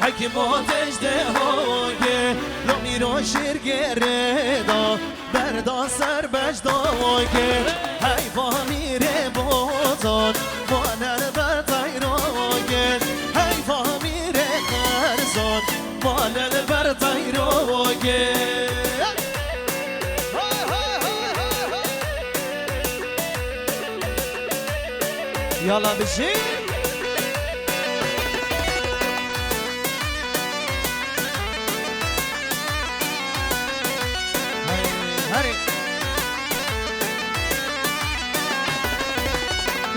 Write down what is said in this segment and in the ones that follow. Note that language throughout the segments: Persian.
حکیم آتش دهاگه لامی را شیر گردا بردا سر بجداگه حیفا میره بازان مانر بر تایراگه حیفا میره قرزان مانر بر تایراگه یالا بشی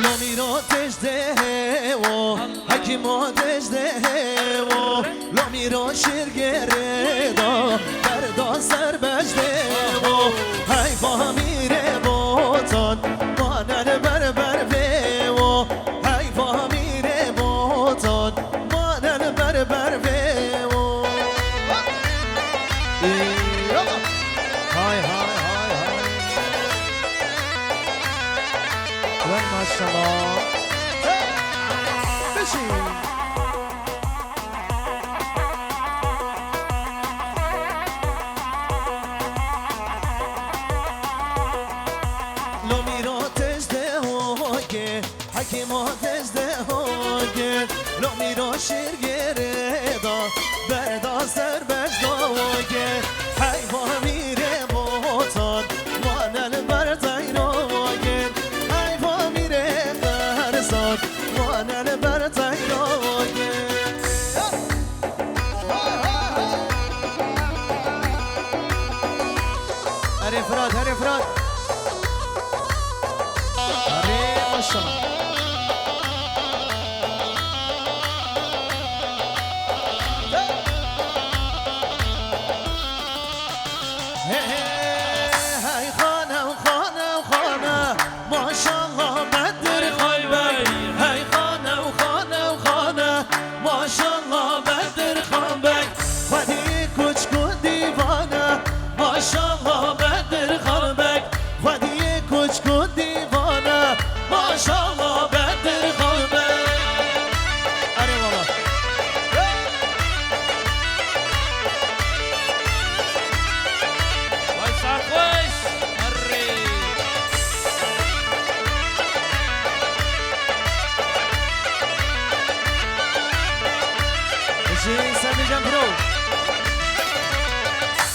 لامی آتش ده و حکیم آتش ده و لامی را شیر گردا بردا سر بجده و حیفا میره باتان مانن بر به و حیفا میره باتان مانن بر به و های های ماشاءالله بشین لامی را تزده هاگه حکیم ها تزده هاگه لامی را شیر گردا بردا سر بجداگه حیفا میره باتان مانن بر تایراگه حیفا میره قرزان مانن بر تایراگه هره فراد هره فراد هره ماشاءالله هی خانه و خانه و خانه ماشاءالله بدر خانبک هی خانه و خانه و خانه ماشاءالله بدر خانبک خودی کوچکو دیوانه ماشاءالله بدر خانبک خودی کوچکو دیوانه ماشاءالله بدر خانبک اره والا سمیجم برو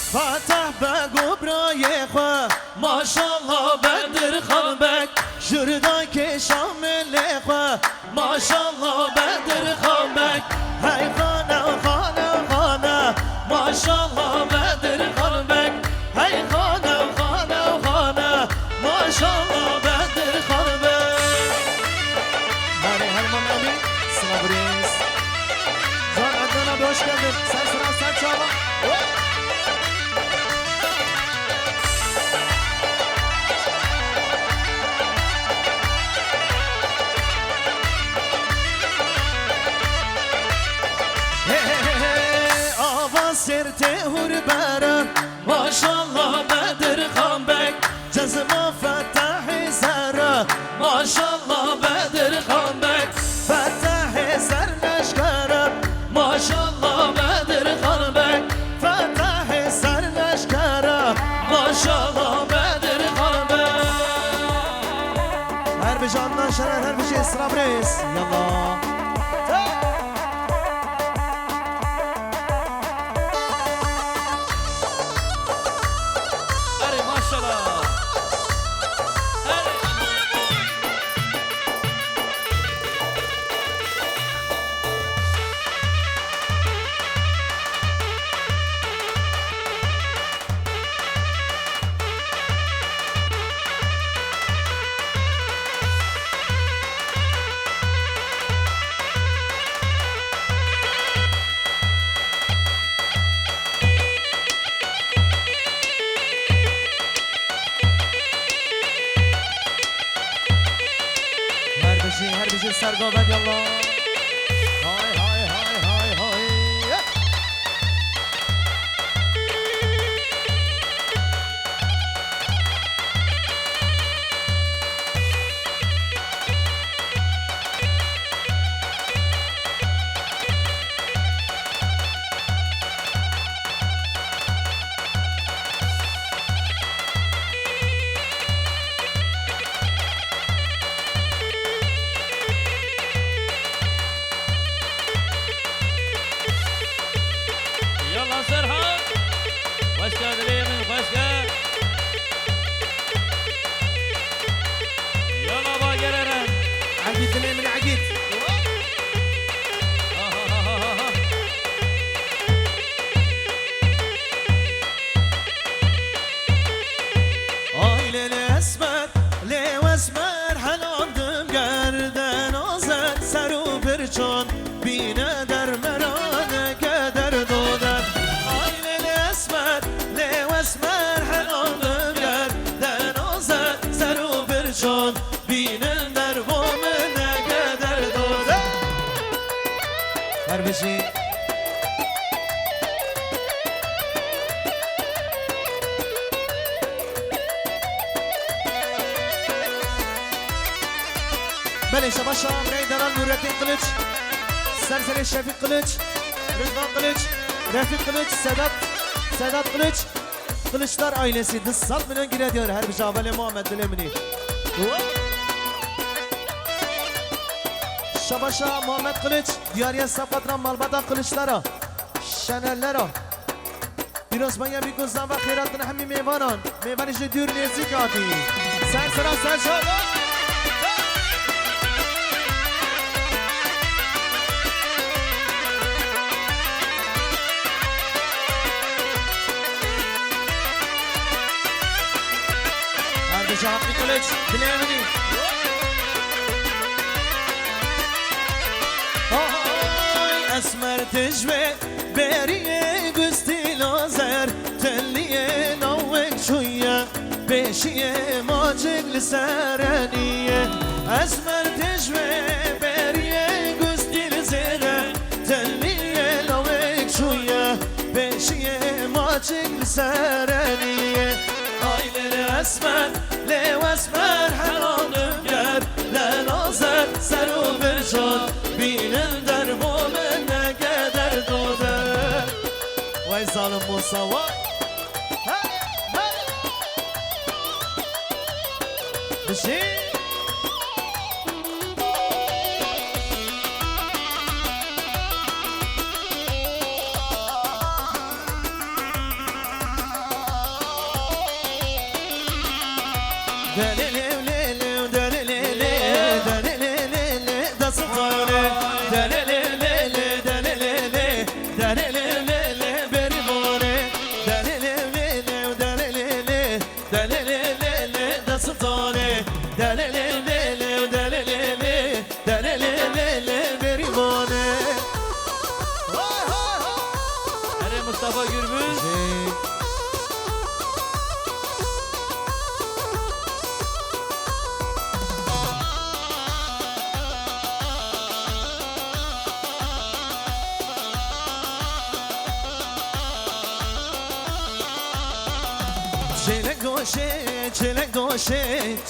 فتح بگو برای خواه ماشاءالله بدر خانبک جردا که شامل خواه ماشاءالله بدر خانبک هی خانه خانه خانه ماشاءالله بدر خانبک هی خانه خانه خانه ماشاءالله بدر خانبک هره هرمان امین سلام hoş geldin. Sen sıra sen çağla. Avaz serte hurbara maşallah Bedir Khanbek cezma fetah zara maşallah Bedir Khanbek fetah zar leşkara maşallah Bedir Khanbek fetah zar leşkara maşallah Bedir Khanbek her bir candan şerer her bir şey sırabrez yallah هر بشی سرگابد یالله های های های های های دلي من عقيد چون بینه در مرانه که در دودن آیل اسمت لیو اسمر حنان گردن آزد سر و برچون بینه در بومنه که در دودن هر بشی بله شباشا برای دران نورتین قلچ سرسر شفیق قلچ رضوان قلچ رفیق قلچ سادات قلچ قلچlar ailesi dışsal milyon gire diyor her bir cabale Muhammed Dilemini Şabaşa Muhammed Kılıç Diyariye Sapatran Malbada Kılıçlara Şenerlere Bir Osmanya bir kuzdan ve khairatın hemi meyvanan Meyvanı diyor nezik ati Sersera serşada Şahaplı Kılıç, Dilemini اسمر تجوه بریه گستی لازر تلیه نوک شویه بشیه ماجگ لسرانیه اسمر تجوه بریه گستی لزره تلیه نوک شویه بشیه ماجگ لسرانیه آیلر اسمر لیو اسمر حنانم گرد لنازر سر و برچان بینم در بومن نگه دوده Vay zalim Musa vay Bir şey Mustafa Gürbüz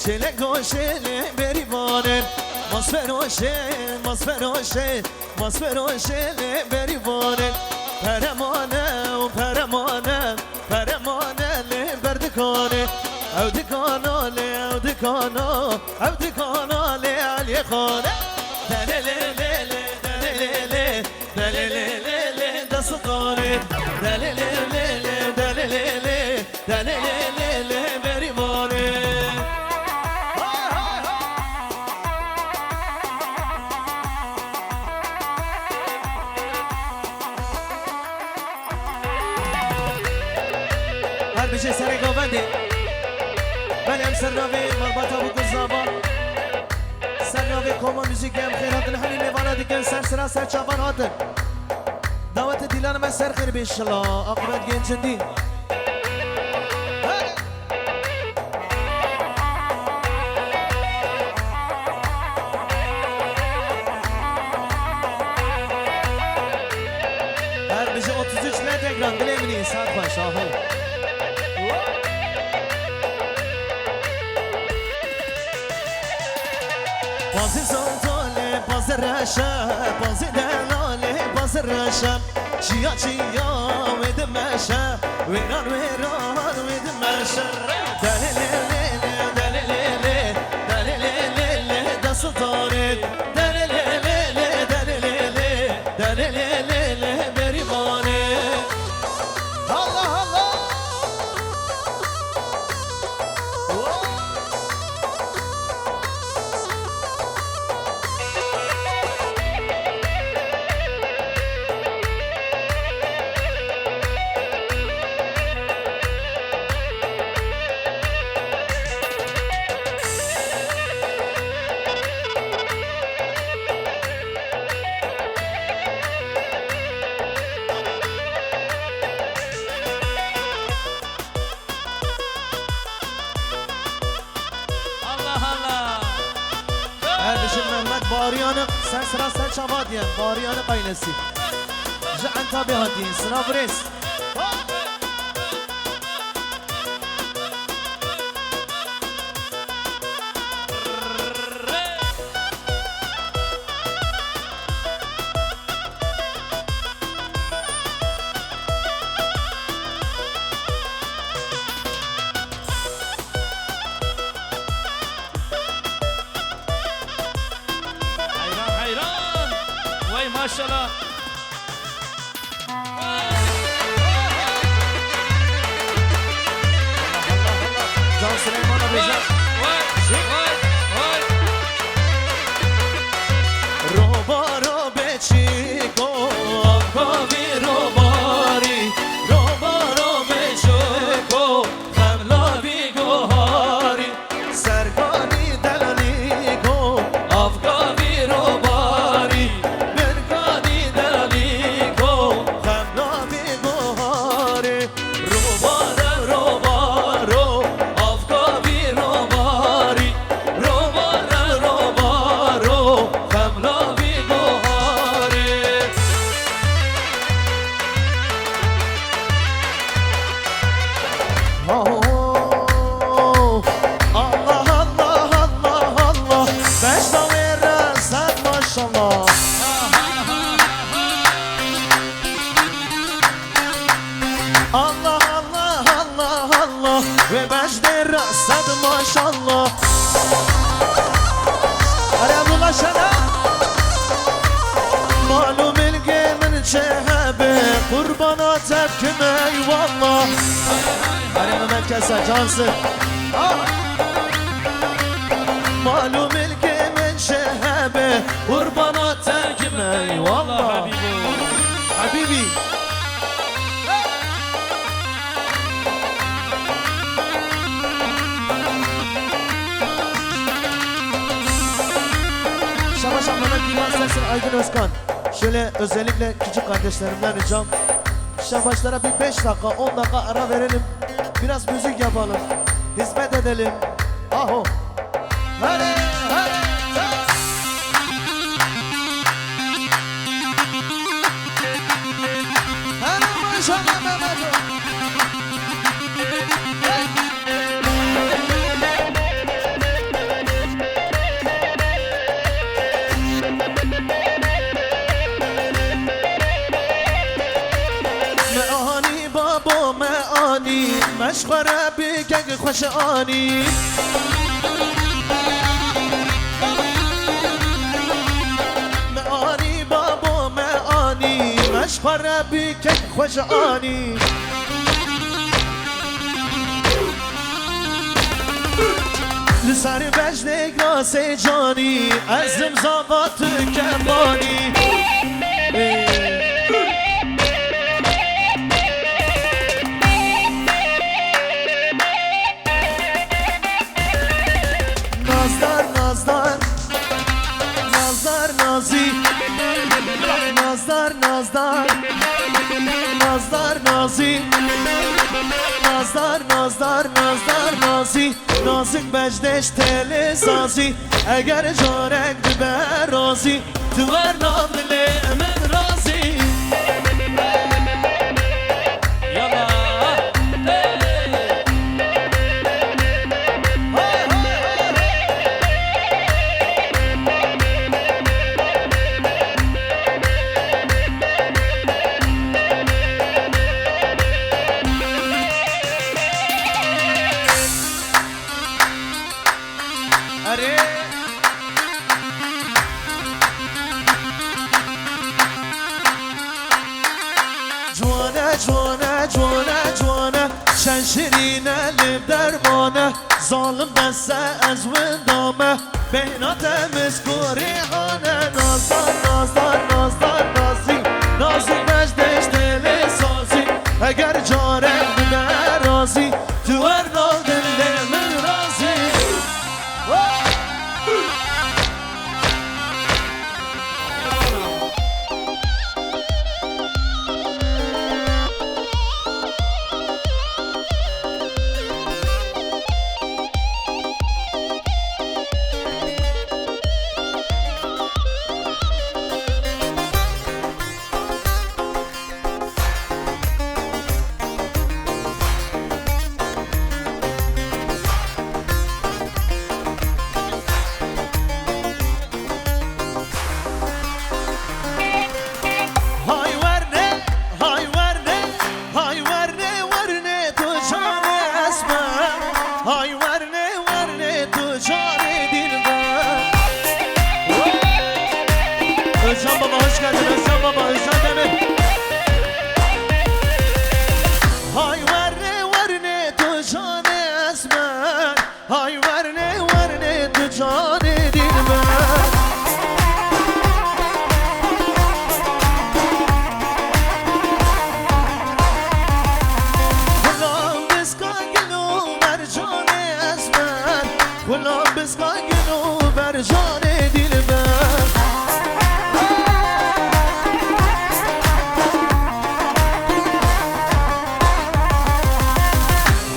çelek goşe beri bane masferoşe beri bane peremane le berdikane evdikana le aliye khane dalelele dasukane dalelele beri bane بشه سر گاونده منم سرناوی مرباطا بو گزابا سرناوی کوما موزیک هم خیراتن همین میوانا دیگه سر سر چابان هاتن دعوت دیلان من سر خیر بیشالله آقابت گنجندی هر بشه 33 متر اکران دلیمینی ساعت باش آهو Bazı zantale, bazı reşe, bazı delale, bazı reşe Çiya vedemeşe, veran vedemeşe Delelele, da sultanet Delelele, beribane Allah Allah حاج محمد باریان سر سر چوادیان باریان قینسی جعن تابی هاتین سنابریس ما شاء الله جان سليمان ابو روبا رو بچیکو آفاوی روباری روبا رو بچیکو خملاوی گوهاری سرگانی دلالی گو آفگاوی روباری برگانی دلالی گو خملاوی گوهاری روبارو روبارو آفگاوی روباری روبارو روبارو خملاوی گوهاری الله الله الله الله بشتاوی رسد ماشالله الله الله الله الله و بجد رسد ماشالله اره عبدالله شده معلوم الگه من چه هبه قرباناتت کمه ای والله اره محمد کسا جانسن معلوم الگه من چه هبه قرباناتت کمه ای والله حبیبی Şabaş Ahmet Divan Sersin Aydın Özkan. Şöyle özellikle küçük kardeşlerimden ricam, şabaşlara bir 5 dakika 10 dakika ara verelim. Biraz müzik yapalım. Hizmet edelim. Aho. Hadi hadi. Hadi maşallah Mehmet'im. معانی بابا معانی مشخره بگه خوش آنی معانی بابا معانی مشخره بگه خوش آنی لسر بجنگ راس جانی ازم زاوات کمانی نازدار نازدار نازدار نازی نازدار نازدار نازدار نازی نازدار نازدار نازدار نازی نازک بجدش تل سازی اگر جارک ببر رازی تو ورنام دل من رازی अरे جوانه جوانه جوانه جوانه شنشرینه لب درمانه ظالم دسته از وندامه بینات مسکوری خانه نازدار نازدار نازدار نازی نازی بجدش دل سازی اگر جاره ببر رازی تو ارنال دل من رازی كلهم بسقاقنو برجان دلبر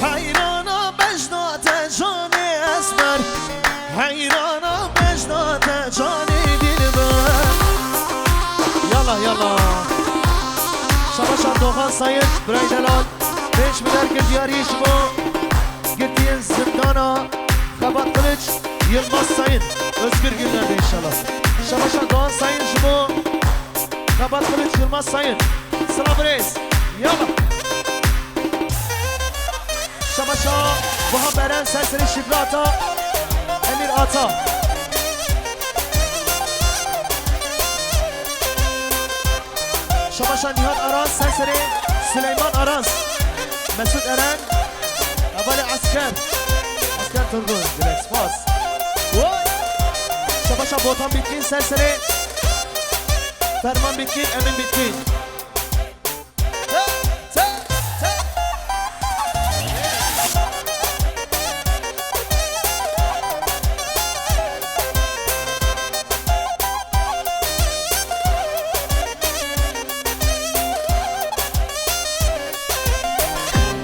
حيرانا بجنات جاني اسمر حيرانا بجنات جاني دلبر يلا يلا شباشان دوغان سايد براي دلال بيش بدر قردياري شبو قردين زندانا خبات قلج يلماس سايد özgür günlerde inşallah şabاشان دوغان سايد شبو خبات قلج يلماس سايد سلام reis يلا شباشان بها برن سلسل شبراتا امیر آتا شباشان نهاد آراز سلسل سلیمان آراز مسعود ارن اول عسکر ترگون دلکس فاس شباشان بوتان بیتکین سلسل فرمان بیتکین امین بیتکین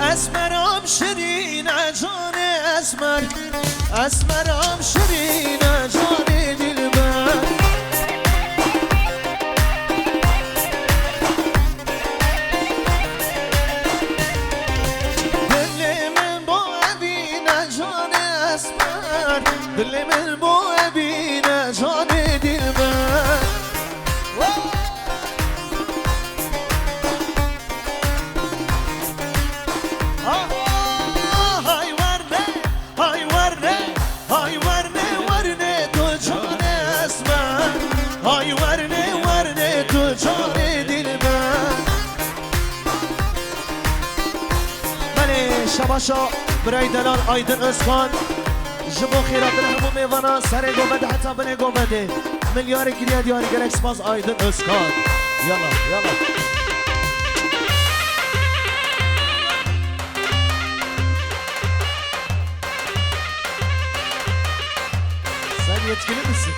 اسمرم شیرین جان اسمر اسمرم شیرین جان دلبر دل من با ابین جان اسمر دل من با ابین جان دلبر شباشا برای دلال آیدن اسکان جبو خیرات همو میوانا سر گوبده حتی بنه گوبده ملیار گریه دیاری گلکس باز آیدن اسکان یلا یلا sen yetkili misin?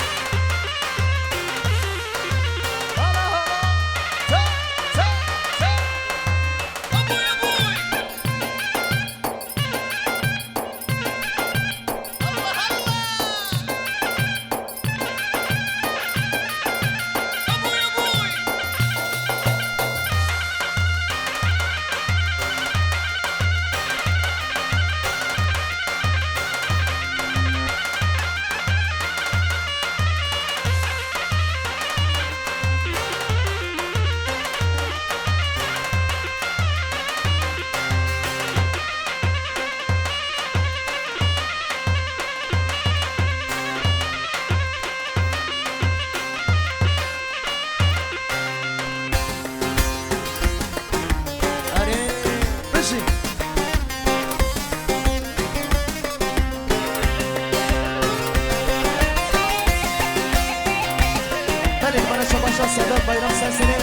Sedat Bayram sesini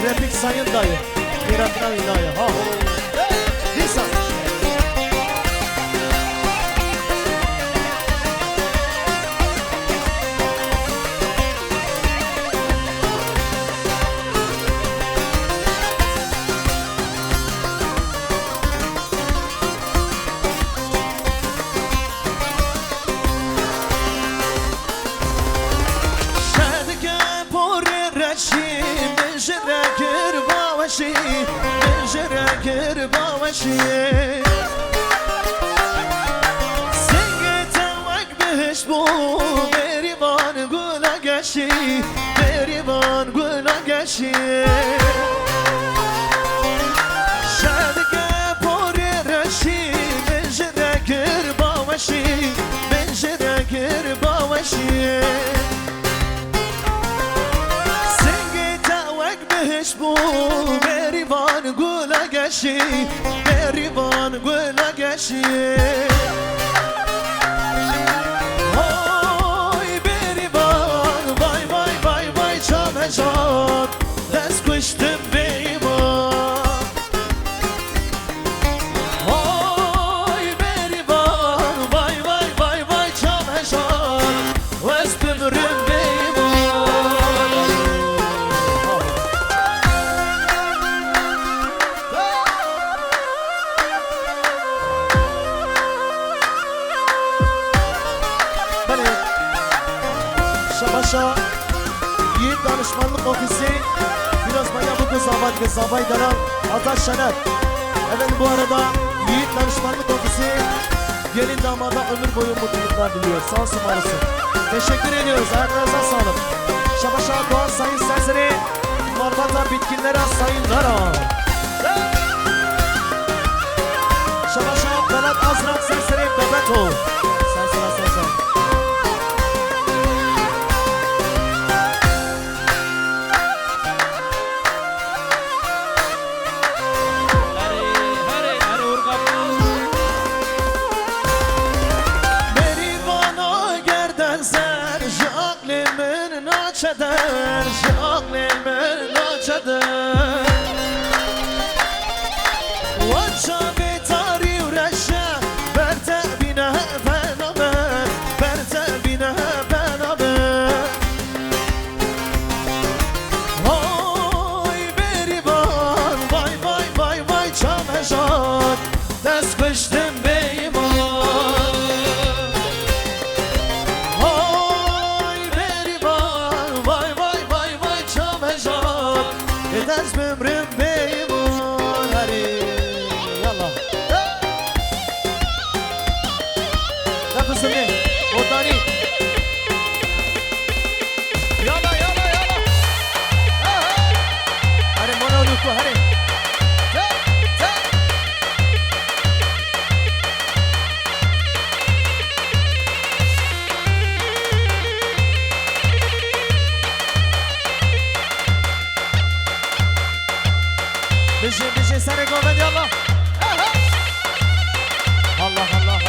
Repik Sayın dayı Kıratına vinaya ha Lisan جراكر باوشي سنگتا وک بهش بو بریبان گولا گشی بریبان گولا گشی شادگه پوری رشی من جراكر باوشی من جراكر باوشی سنگتا وک بهش بو بریبان گولا گشی بریبان گولا گشی های بریبان وای وای وای وای چامه جان دست کشتم بیمان های بریبان وای وای وای هلی شباشا yiğit danışmanlık ofisi biraz maya bu kızabay kızabay denen Ataş Şener. Evet bu arada yiğit danışmanlık ofisi gelin damada ömür boyu mutluluklar diliyor. Sağ olsun varısın. Teşekkür ediyoruz. Ayaklarınıza sağlık. Şabaşa Doğan Sayın Serseri Marbata Bitkinlere Sayınlara. Şabaşa Belat Azrak Serseri Bebeto. Sersera Sersera. Çeder, şaklimin çeder. Vaça betari uğraşa, berte bine beraber, berte bine beraber. Vay berivan, vay vay vay vay çameşan, dest kıştım beyman. Ders ömrüm beymun hadi yallah nefesim ne? Odani yallah yallah yallah hadi monoluklu hadi بشین سر گامد یالله الله الله